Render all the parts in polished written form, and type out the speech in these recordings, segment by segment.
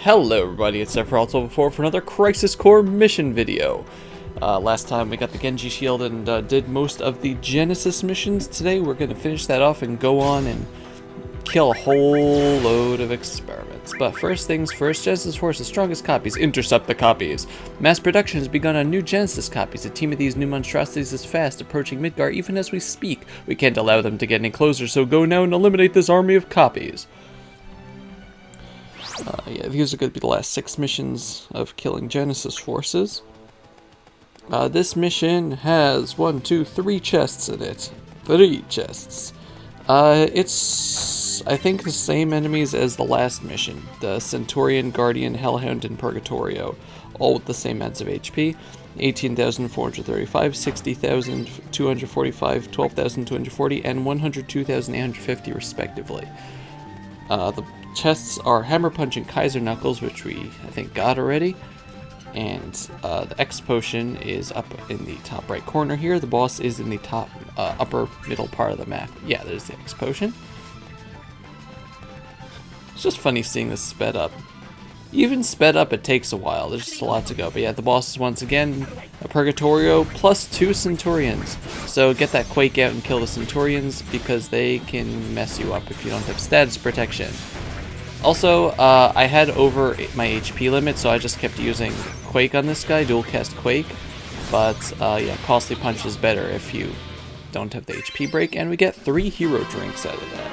Hello everybody, it's Sephiroth12 for another Crisis Core mission video. Last time we got the Genji Shield and did most of the Genesis missions. Today we're going to finish that off and go on and kill a whole load of experiments. But first things first, Genesis Force's strongest copies. Intercept the copies. Mass production has begun on new Genesis copies. A team of these new monstrosities is fast approaching Midgar even as we speak. We can't allow them to get any closer, so go now and eliminate this army of copies. Yeah, these are going to be the last 6 missions of killing Genesis forces. This mission has 3 chests in it. 3 chests. It's, I think, the same enemies as the last mission. The Centurion, Guardian, Hellhound, and Purgatorio. All with the same amounts of HP. 18,435, 60,245, 12,240, and 102,850 respectively. The chests are Hammer Punch and Kaiser Knuckles, which we, I think, got already. And the X Potion is up in the top right corner here. The boss is in the top upper middle part of the map. Yeah, there's the X Potion. It's just funny seeing this sped up. Even sped up, it takes a while. There's just a lot to go. But yeah, the boss is once again a Purgatorio plus 2 Centurions. So get that Quake out and kill the Centurions because they can mess you up if you don't have status protection. Also, I had over my HP limit, so I just kept using Quake on this guy, dual cast Quake. But yeah, Costly Punch is better if you don't have the HP break, and we get 3 hero drinks out of that.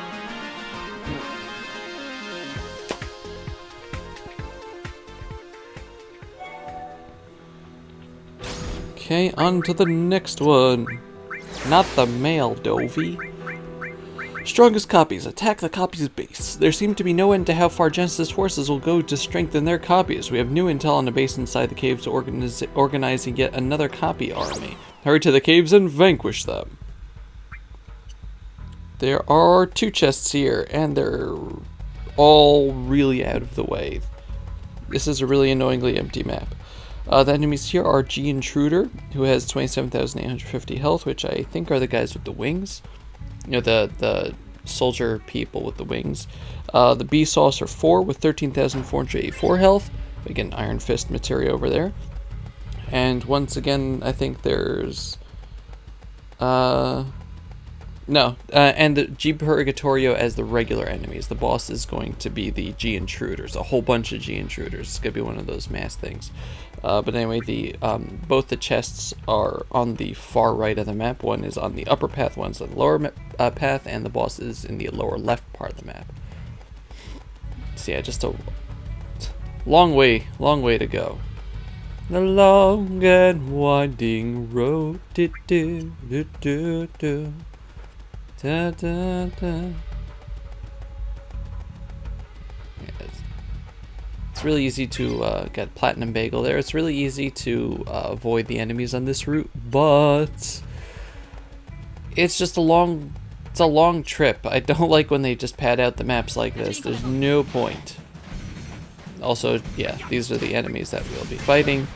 Okay, on to the next one. Not the male Dovey. Strongest copies. Attack the copies base. There seemed to be no end to how far Genesis forces will go to strengthen their copies. We have new intel on the base inside the caves organizing yet another copy army. Hurry to the caves and vanquish them. There are 2 chests here, and they're all really out of the way. This is a really annoyingly empty map. The enemies here are G Intruder, who has 27,850 health, which I think are the guys with the wings. You know, the soldier people with the wings. The B Saucer 4 with 13,484 health. We get an Iron Fist materia over there. And once again, I think there's... and the G Purgatorio as the regular enemies. The boss is going to be the G Intruders, a whole bunch of G Intruders. It's going to be one of those mass things. But anyway, both the chests are on the far right of the map. One is on the upper path, one's on the lower path, and the boss is in the lower left part of the map. So yeah, just a long way to go. The long and winding road. Da, da, da. It's really easy to get Platinum Bagel there. It's really easy to avoid the enemies on this route, but it's just a long trip. I don't like when they just pad out the maps like this. There's no point. Also, yeah, these are the enemies that we'll be fighting.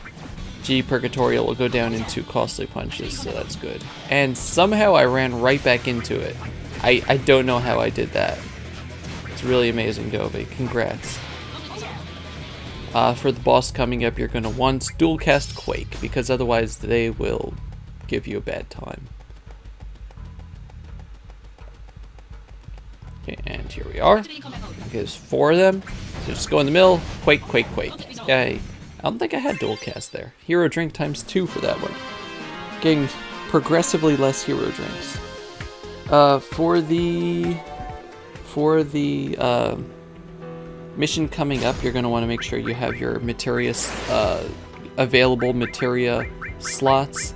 G Purgatorio will go down into Costly Punches, so that's good. And somehow I ran right back into it. I don't know how I did that. It's really amazing, Dovey. Congrats. For the boss coming up, you're going to want dual cast Quake, because otherwise they will give you a bad time. Okay, and here we are. Okay, there's 4 of them. So just go in the middle, Quake, Quake, Quake. Yay. I don't think I had dual cast there. Hero drink times 2 for that one. Getting progressively less hero drinks. For the mission coming up, you're going to want to make sure you have your materia, available materia slots.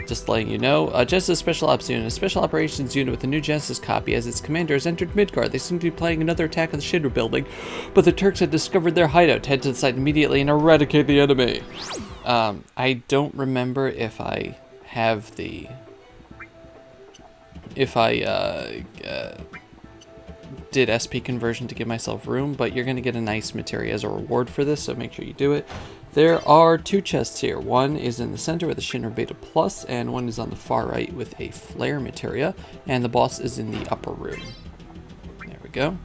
Just letting you know. Genesis Special Ops Unit. A Special Operations Unit with a new Genesis copy as its commander has entered Midgar. They seem to be planning another attack on the Shinra building, but the Turks had discovered their hideout. Head to the site immediately and eradicate the enemy. I don't remember if I have the... If I, did SP conversion to give myself room, but you're going to get a nice materia as a reward for this, so make sure you do it. There are 2 chests here. One is in the center with a Shinra Beta Plus, and one is on the far right with a Flare materia, and the boss is in the upper room. There we go.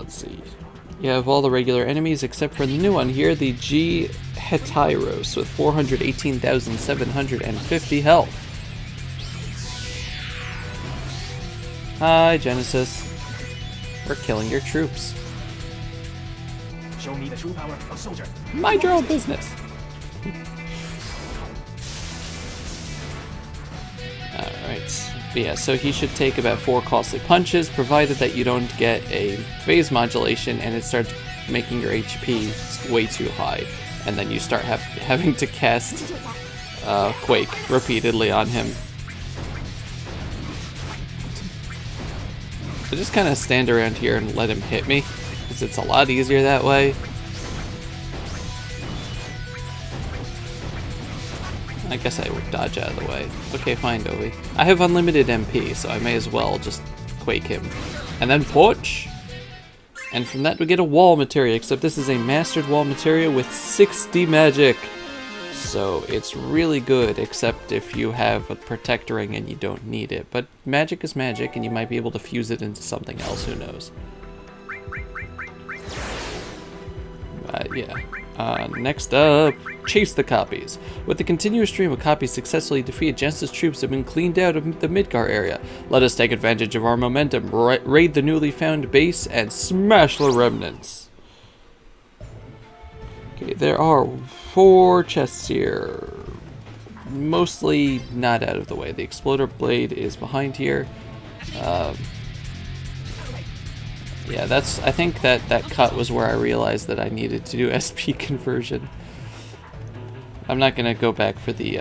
let's see. You have all the regular enemies except for the new one here, the G Hetyros with 418,750 health. Hi, Genesis. We're killing your troops. Show me the true power of soldier. Mind your own business. Alright. But yeah, so he should take about 4 costly punches, provided that you don't get a phase modulation and it starts making your HP way too high. And then you start having to cast Quake repeatedly on him. So just kind of stand around here and let him hit me, because it's a lot easier that way. I guess I would dodge out of the way. Okay, fine, Dovey. I have unlimited MP, so I may as well just Quake him. And then punch! And from that we get a wall materia, except this is a mastered wall materia with 60 magic. So it's really good, except if you have a protect ring and you don't need it. But magic is magic, and you might be able to fuse it into something else, who knows. Yeah. Next up, chase the copies. With the continuous stream of copies successfully defeated, Genesis troops have been cleaned out of the Midgar area. Let us take advantage of our momentum, raid the newly found base, and smash the remnants. Okay, there are 4 chests here. Mostly not out of the way. The exploder blade is behind here. Yeah, I think that cut was where I realized that I needed to do SP conversion. I'm not gonna go back for the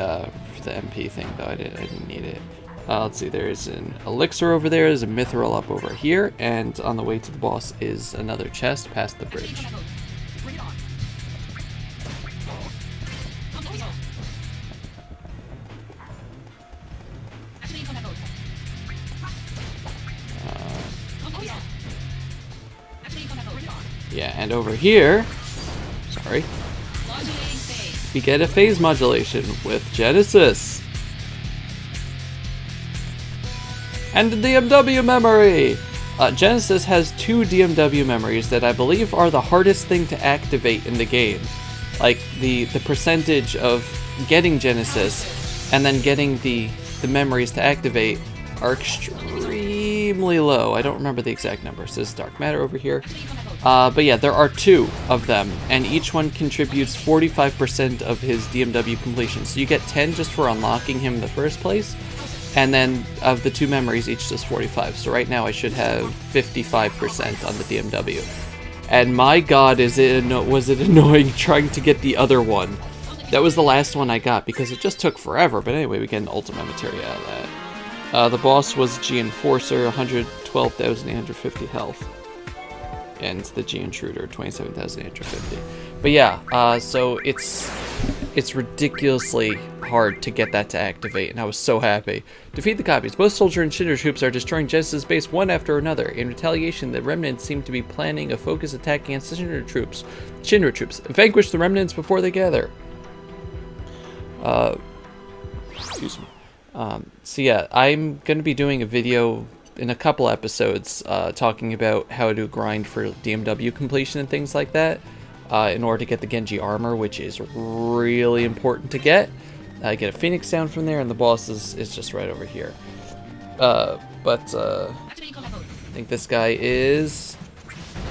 MP thing though. I didn't need it. Let's see. There's an elixir over there. There's a mithril up over here, and on the way to the boss is another chest past the bridge. Yeah, and over here, sorry, we get a phase modulation with Genesis. And the DMW memory! Genesis has 2 DMW memories that I believe are the hardest thing to activate in the game. Like, the percentage of getting Genesis and then getting the memories to activate are extremely low. I don't remember the exact numbers. This is dark matter over here. But yeah, there are 2 of them, and each one contributes 45% of his DMW completion. So you get 10 just for unlocking him in the first place, and then of the 2 memories, each does 45. So right now I should have 55% on the DMW. And my god, was it annoying trying to get the other one. That was the last one I got, because it just took forever. But anyway, we get an ultimate materia out of that. The boss was G Enforcer, 112,850 health. And the G Intruder, 27,850. But yeah, so it's ridiculously hard to get that to activate, and I was so happy. Defeat the copies. Both soldier and Shinra troops are destroying Genesis base one after another. In retaliation, the remnants seem to be planning a focused attack against the Shinra troops. Vanquish the remnants before they gather. Excuse me. So yeah, I'm going to be doing a video in a couple episodes talking about how to grind for DMW completion and things like that in order to get the Genji armor, which is really important to get. I get a Phoenix down from there, and the boss is just right over here. I think this guy is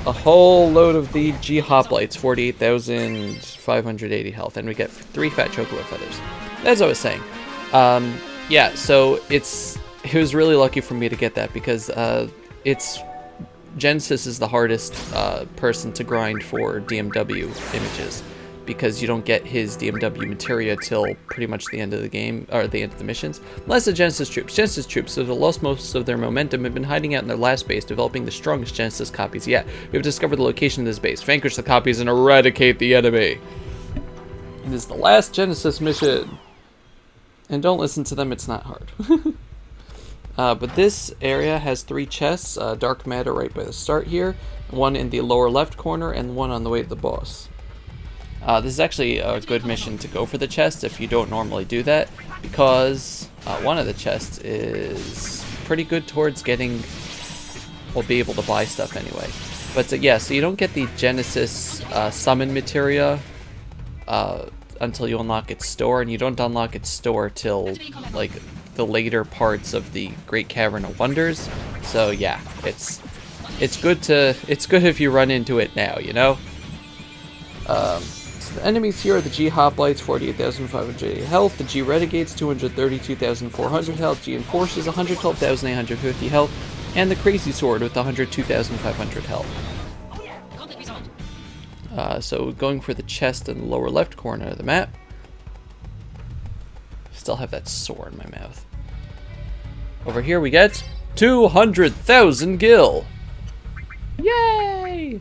a whole load of the G Hoplites, 48,580 health, and we get 3 fat chocolate feathers. As I was saying. Yeah, so it was really lucky for me to get that, because Genesis is the hardest person to grind for DMW images, because you don't get his DMW materia till pretty much the end of the game, or the end of the missions. Unless the Genesis troops, who have lost most of their momentum, have been hiding out in their last base, developing the strongest Genesis copies yet. We have discovered the location of this base. Vanquish the copies and eradicate the enemy. It is the last Genesis mission. And don't listen to them, it's not hard. But this area has 3 chests, dark matter right by the start here, one in the lower left corner, and one on the way to the boss. This is actually a good mission to go for the chest if you don't normally do that, because one of the chests is pretty good towards getting, well, be able to buy stuff anyway. But yeah, so you don't get the Genesis summon materia until you unlock its store, and you don't unlock its store till like the later parts of the Great Cavern of Wonders. So yeah, it's good if you run into it now, you know. So the enemies here are the G Hoplites, 48,500 health, the G Renegades, 232,400 health, G Enforcers, 112,850 health, and the Crazy Sword with 102,500 health. So going for the chest in the lower left corner of the map. Still have that sore in my mouth. Over here we get 200,000 gil. Yay!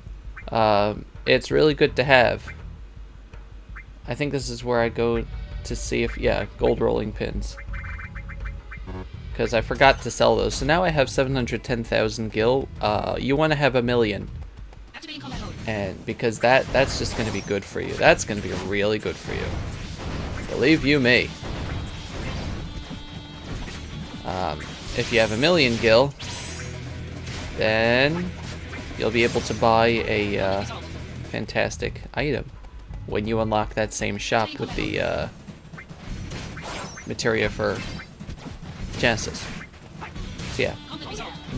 It's really good to have. I think this is where I go to see if, yeah, gold rolling pins. Because I forgot to sell those. So now I have 710,000 gil. You want to have 1 million. And because that's just going to be good for you. That's going to be really good for you. Believe you me. If you have 1 million gil, then you'll be able to buy a fantastic item when you unlock that same shop with the materia for Genesis. So yeah,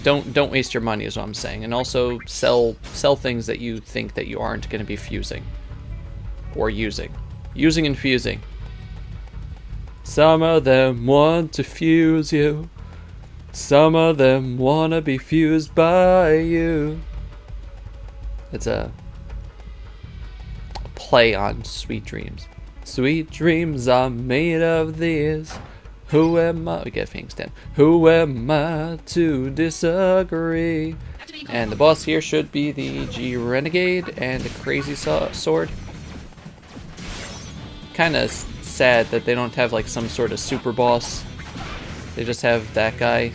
don't waste your money is what I'm saying, and also sell things that you think that you aren't going to be fusing or using and fusing. Some of them want to fuse you. Some of them wanna be fused by you. It's a play on Sweet Dreams. Sweet dreams are made of these. Who am I? We get Phoenix 10. Who am I to disagree? And the boss here should be the G Renegade and the Crazy Sword. Kinda sad that they don't have like some sort of super boss. They just have that guy.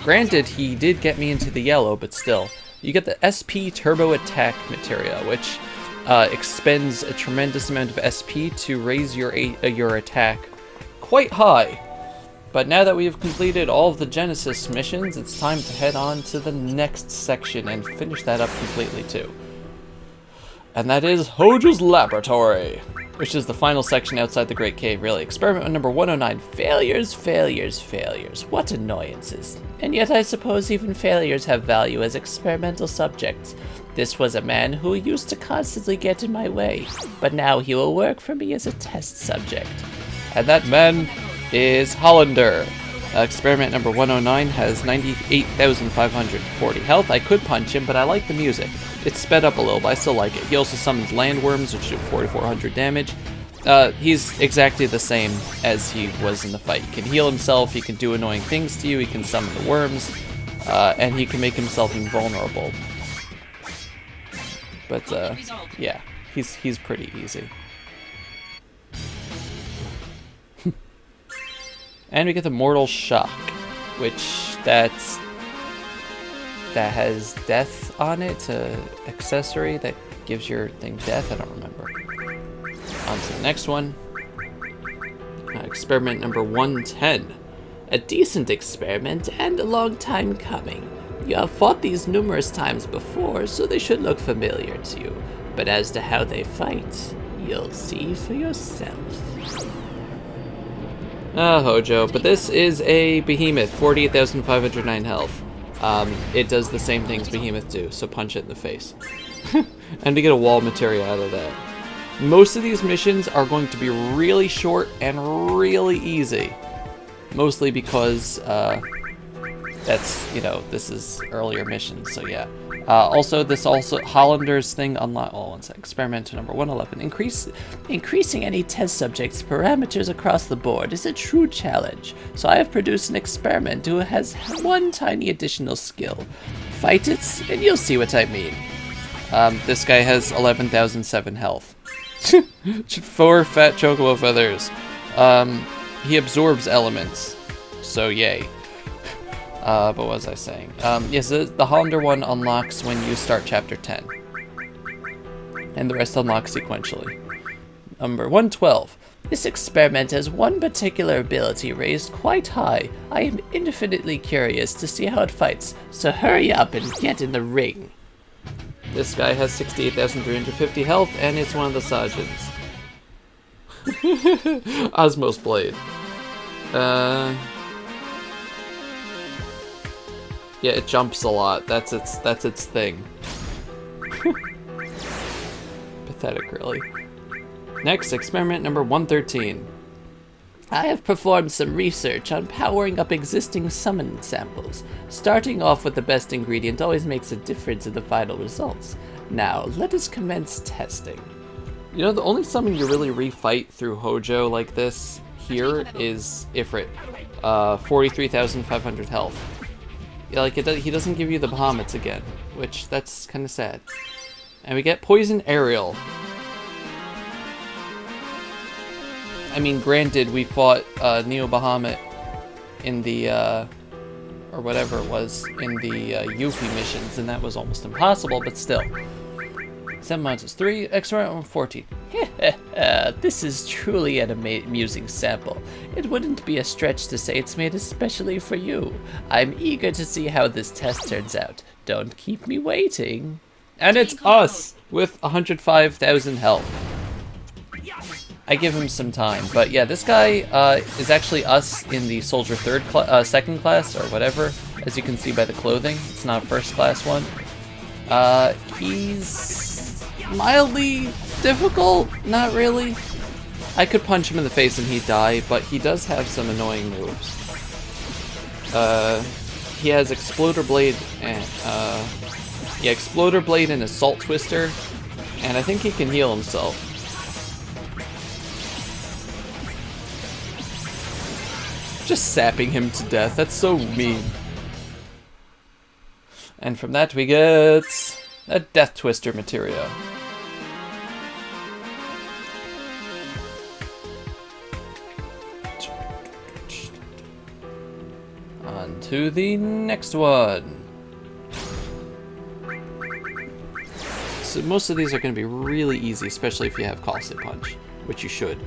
Granted, he did get me into the yellow, but still. You get the SP Turbo Attack materia, which expends a tremendous amount of SP to raise your attack quite high. But now that we have completed all of the Genesis missions, it's time to head on to the next section and finish that up completely too. And that is Hojo's Laboratory, which is the final section outside the Great Cave, really. Experiment number 109. Failures, failures, failures. What annoyances. And yet I suppose even failures have value as experimental subjects. This was a man who used to constantly get in my way, but now he will work for me as a test subject. And that man is Hollander. Experiment number 109 has 98,540 health. I could punch him, but I like the music. It's sped up a little, but I still like it. He also summons landworms, which do 4,400 damage. He's exactly the same as he was in the fight. He can heal himself, he can do annoying things to you, he can summon the worms, and he can make himself invulnerable. But, yeah, he's pretty easy. And we get the Mortal Shock, which that has death on it, accessory that gives your thing death. I don't remember. On to the next one. Experiment number 110. A decent experiment and a long time coming. You have fought these numerous times before, so they should look familiar to you. But as to how they fight, you'll see for yourself. Hojo, but this is a Behemoth, 48,509 health. It does the same things Behemoth do, so punch it in the face. And we get a wall materia out of that. Most of these missions are going to be really short and really easy. Mostly because, that's, you know, this is earlier missions, so yeah. Also, Hollander's thing unlock. Oh, one sec. Experiment number 111. Increasing any test subject's parameters across the board is a true challenge. So I have produced an experiment who has one tiny additional skill. Fight it, and you'll see what I mean. This guy has 11,007 health. 4 fat chocobo feathers. He absorbs elements. So yay. But what was I saying? Yes, the Hollander one unlocks when you start chapter 10. And the rest unlock sequentially. Number 112. This experiment has one particular ability raised quite high. I am infinitely curious to see how it fights, so hurry up and get in the ring. This guy has 68,350 health, and it's one of the Saiyajins. Osmos Blade. Yeah, it jumps a lot. That's its thing. Pathetic, really. Next, experiment number 113. I have performed some research on powering up existing summon samples. Starting off with the best ingredient always makes a difference in the final results. Now, let us commence testing. You know, the only summon you really refight through Hojo like this here is Ifrit. 43,500 health. Yeah, like he doesn't give you the Bahamut's again, which that's kind of sad. And we get Poison Aerial. I mean, granted, we fought Neo Bahamut in the, or whatever it was, in the Yuffie missions, and that was almost impossible, but still. 7 minus 3, extra 14. This is truly an amusing sample. It wouldn't be a stretch to say it's made especially for you. I'm eager to see how this test turns out. Don't keep me waiting. And it's us with 105,000 health. I give him some time, but yeah, this guy is actually us in the soldier second class or whatever, as you can see by the clothing. It's not a first class one. He's mildly difficult, not really. I could punch him in the face and he'd die, but he does have some annoying moves. He has Exploder Blade and Exploder Blade and Assault Twister, and I think he can heal himself. Just sapping him to death, that's so mean. And from that we get a Death Twister materia. On to the next one. So most of these are going to be really easy, especially if you have Costly Punch, which you should.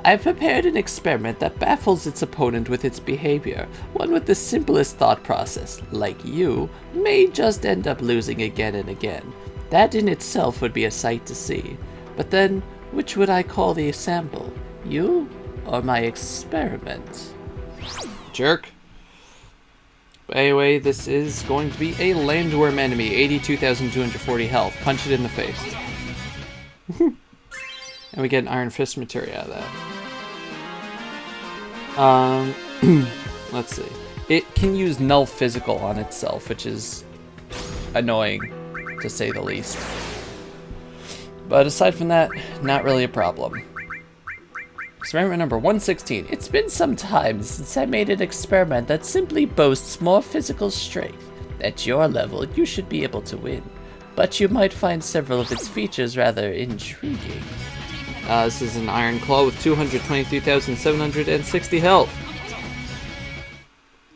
I've prepared an experiment that baffles its opponent with its behavior. One with the simplest thought process, like you, may just end up losing again and again. That in itself would be a sight to see. But then, which would I call the sample? You or my experiment? Jerk. But anyway, this is going to be a Landworm enemy, 82,240 health. Punch it in the face. And we get an Iron Fist materia out of that. Let's see. It can use Null Physical on itself, which is annoying, to say the least. But aside from that, not really a problem. Experiment number 116. It's been some time since I made an experiment that simply boasts more physical strength. At your level, you should be able to win. But you might find several of its features rather intriguing. This is an Iron Claw with 223,760 health.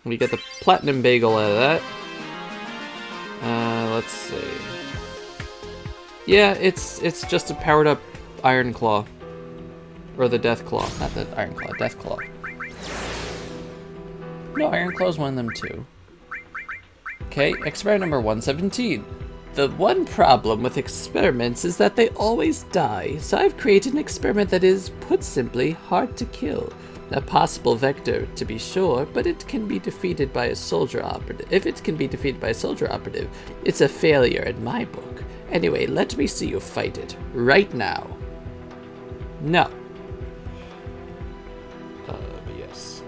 We get the Platinum Bagel out of that. Let's see. Yeah, it's just a powered up Iron Claw. Or the Death Claw. Not the Iron Claw, Death Claw. No, Iron Claw's one of them too. Okay, experiment number 117. The one problem with experiments is that they always die, so I've created an experiment that is, put simply, hard to kill. A possible vector, to be sure, but it can be defeated by a soldier operative. If it can be defeated by a soldier operative, it's a failure in my book. Anyway, let me see you fight it, right now. No. Yes.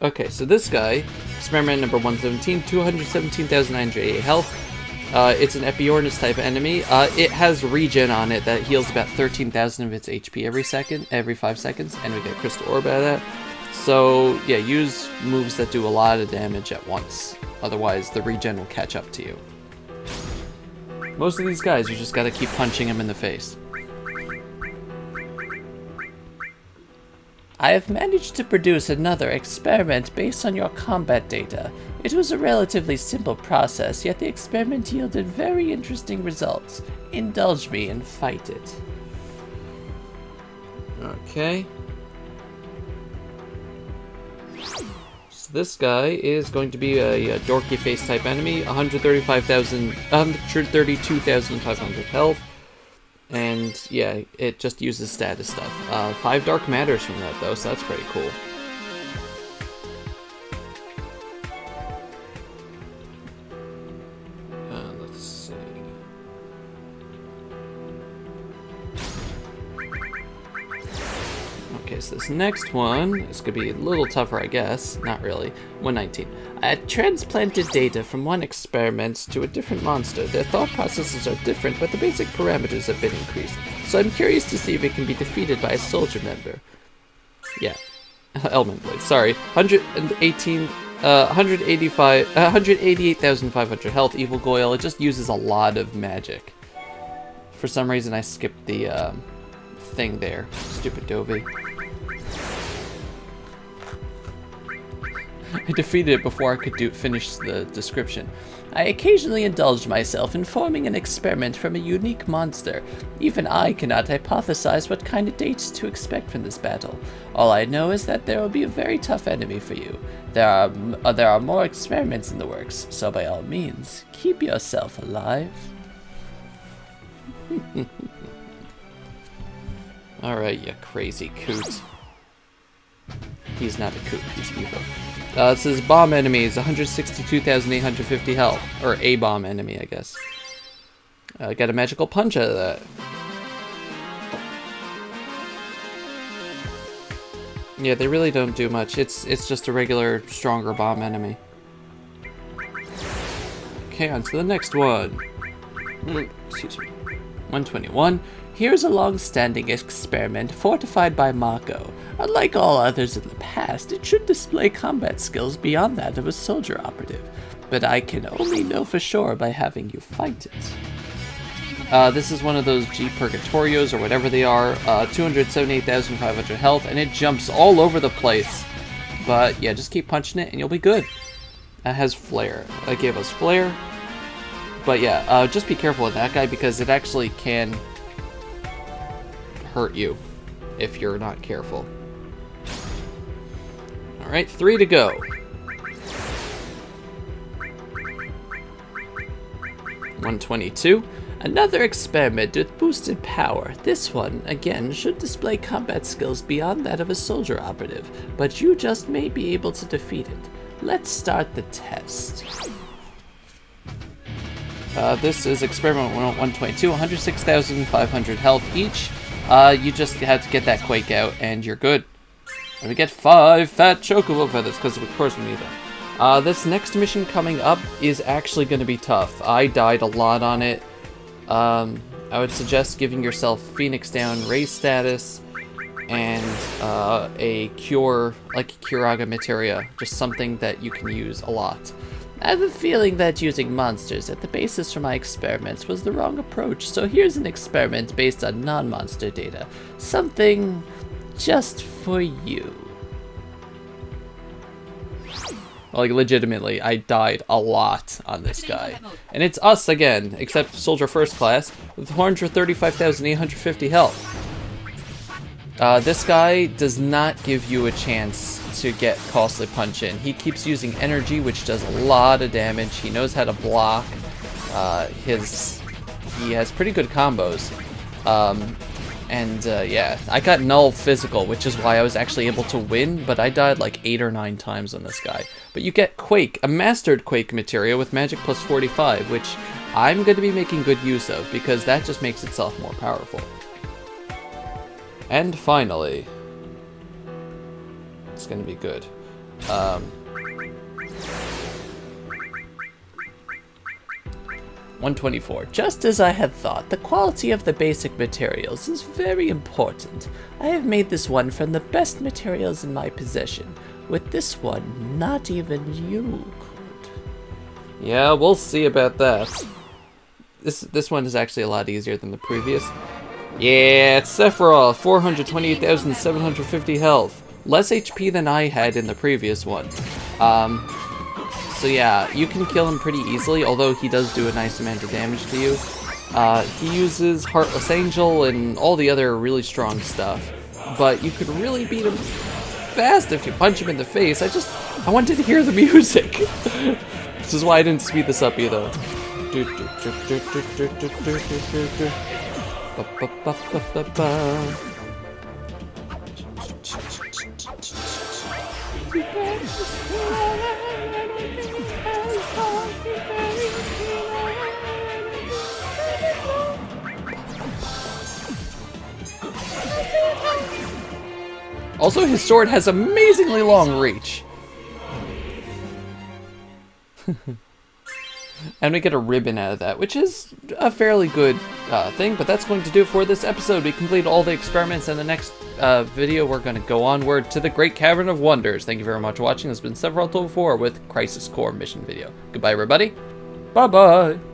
Okay, so this guy, experiment number 117, 217,908 health. It's an Epiornis type enemy. It has regen on it that heals about 13,000 of its HP every 5 seconds, and we get Crystal Orb out of that. So yeah, use moves that do a lot of damage at once. Otherwise, the regen will catch up to you. Most of these guys, you just gotta keep punching them in the face. I have managed to produce another experiment based on your combat data. It was a relatively simple process, yet the experiment yielded very interesting results. Indulge me and fight it. Okay. So this guy is going to be a dorky face type enemy, 132,500 health, and yeah, it just uses status stuff. 5 dark matters from that though, so that's pretty cool. Let's see. Okay, so this next one is going to be a little tougher, I guess. Not really. 119. I transplanted data from one experiment to a different monster. Their thought processes are different, but the basic parameters have been increased. So I'm curious to see if it can be defeated by a soldier member. Yeah. Element Blade, sorry. 188,500 health, Evil Goyle. It just uses a lot of magic. For some reason I skipped the thing there. Stupid Dovey. I defeated it before I could finish the description. I occasionally indulge myself in forming an experiment from a unique monster. Even I cannot hypothesize what kind of dates to expect from this battle. All I know is that there will be a very tough enemy for you. There are more experiments in the works, so by all means, keep yourself alive. Alright, you crazy coot. He's not a coot, he's evil. This is bomb enemies, 162,850 health. Or a bomb enemy, I guess. Got a magical punch out of that. Yeah, they really don't do much. It's just a regular, stronger bomb enemy. Okay, on to the next one. Excuse me. 121. Here's a long-standing experiment fortified by Mako. Unlike all others in the past, it should display combat skills beyond that of a soldier operative, but I can only know for sure by having you fight it. This is one of those G Purgatorios or whatever they are, 278,500 health, and it jumps all over the place. But yeah, just keep punching it and you'll be good. It has Flare. It gave us Flare. But yeah, just be careful with that guy because it actually can hurt you if you're not careful. Alright, 3 to go. 122. Another experiment with boosted power. This one, again, should display combat skills beyond that of a soldier operative, but you just may be able to defeat it. Let's start the test. This is experiment 122, 106,500 health each. You just have to get that Quake out, and you're good. And we get 5 fat chocobo feathers, because of course we need them. This next mission coming up is actually going to be tough. I died a lot on it. I would suggest giving yourself Phoenix Down raise status, and a cure, like Curaga Materia, just something that you can use a lot. I have a feeling that using monsters at the basis for my experiments was the wrong approach, so here's an experiment based on non-monster data. Something just for you. Like, legitimately, I died a lot on this guy. And it's us again, except Soldier First Class, with 435,850 health. This guy does not give you a chance to get Costly Punch in. He keeps using energy, which does a lot of damage. He knows how to block. He has pretty good combos. Yeah, I got null physical, which is why I was actually able to win, but I died like 8 or 9 times on this guy. But you get Quake, a mastered Quake materia with magic plus 45, which I'm going to be making good use of, because that just makes itself more powerful. And finally, it's going to be good. 124. Just as I had thought, the quality of the basic materials is very important. I have made this one from the best materials in my possession. With this one, not even you could. Yeah, we'll see about that. This one is actually a lot easier than the previous. Yeah, it's Sephiroth, 428,750 health. Less HP than I had in the previous one. So yeah, you can kill him pretty easily, although he does do a nice amount of damage to you. He uses Heartless Angel and all the other really strong stuff, but you could really beat him fast if you punch him in the face. I wanted to hear the music. This is why I didn't speed this up either. Also, his sword has amazingly long reach. And we get a ribbon out of that, which is a fairly good thing, but that's going to do it for this episode. We completed all the experiments, and the next video we're going to go onward to the Great Cavern of Wonders. Thank you very much for watching. This has been Sephiroth Level 4 with Crisis Core mission video. Goodbye, everybody. Bye-bye.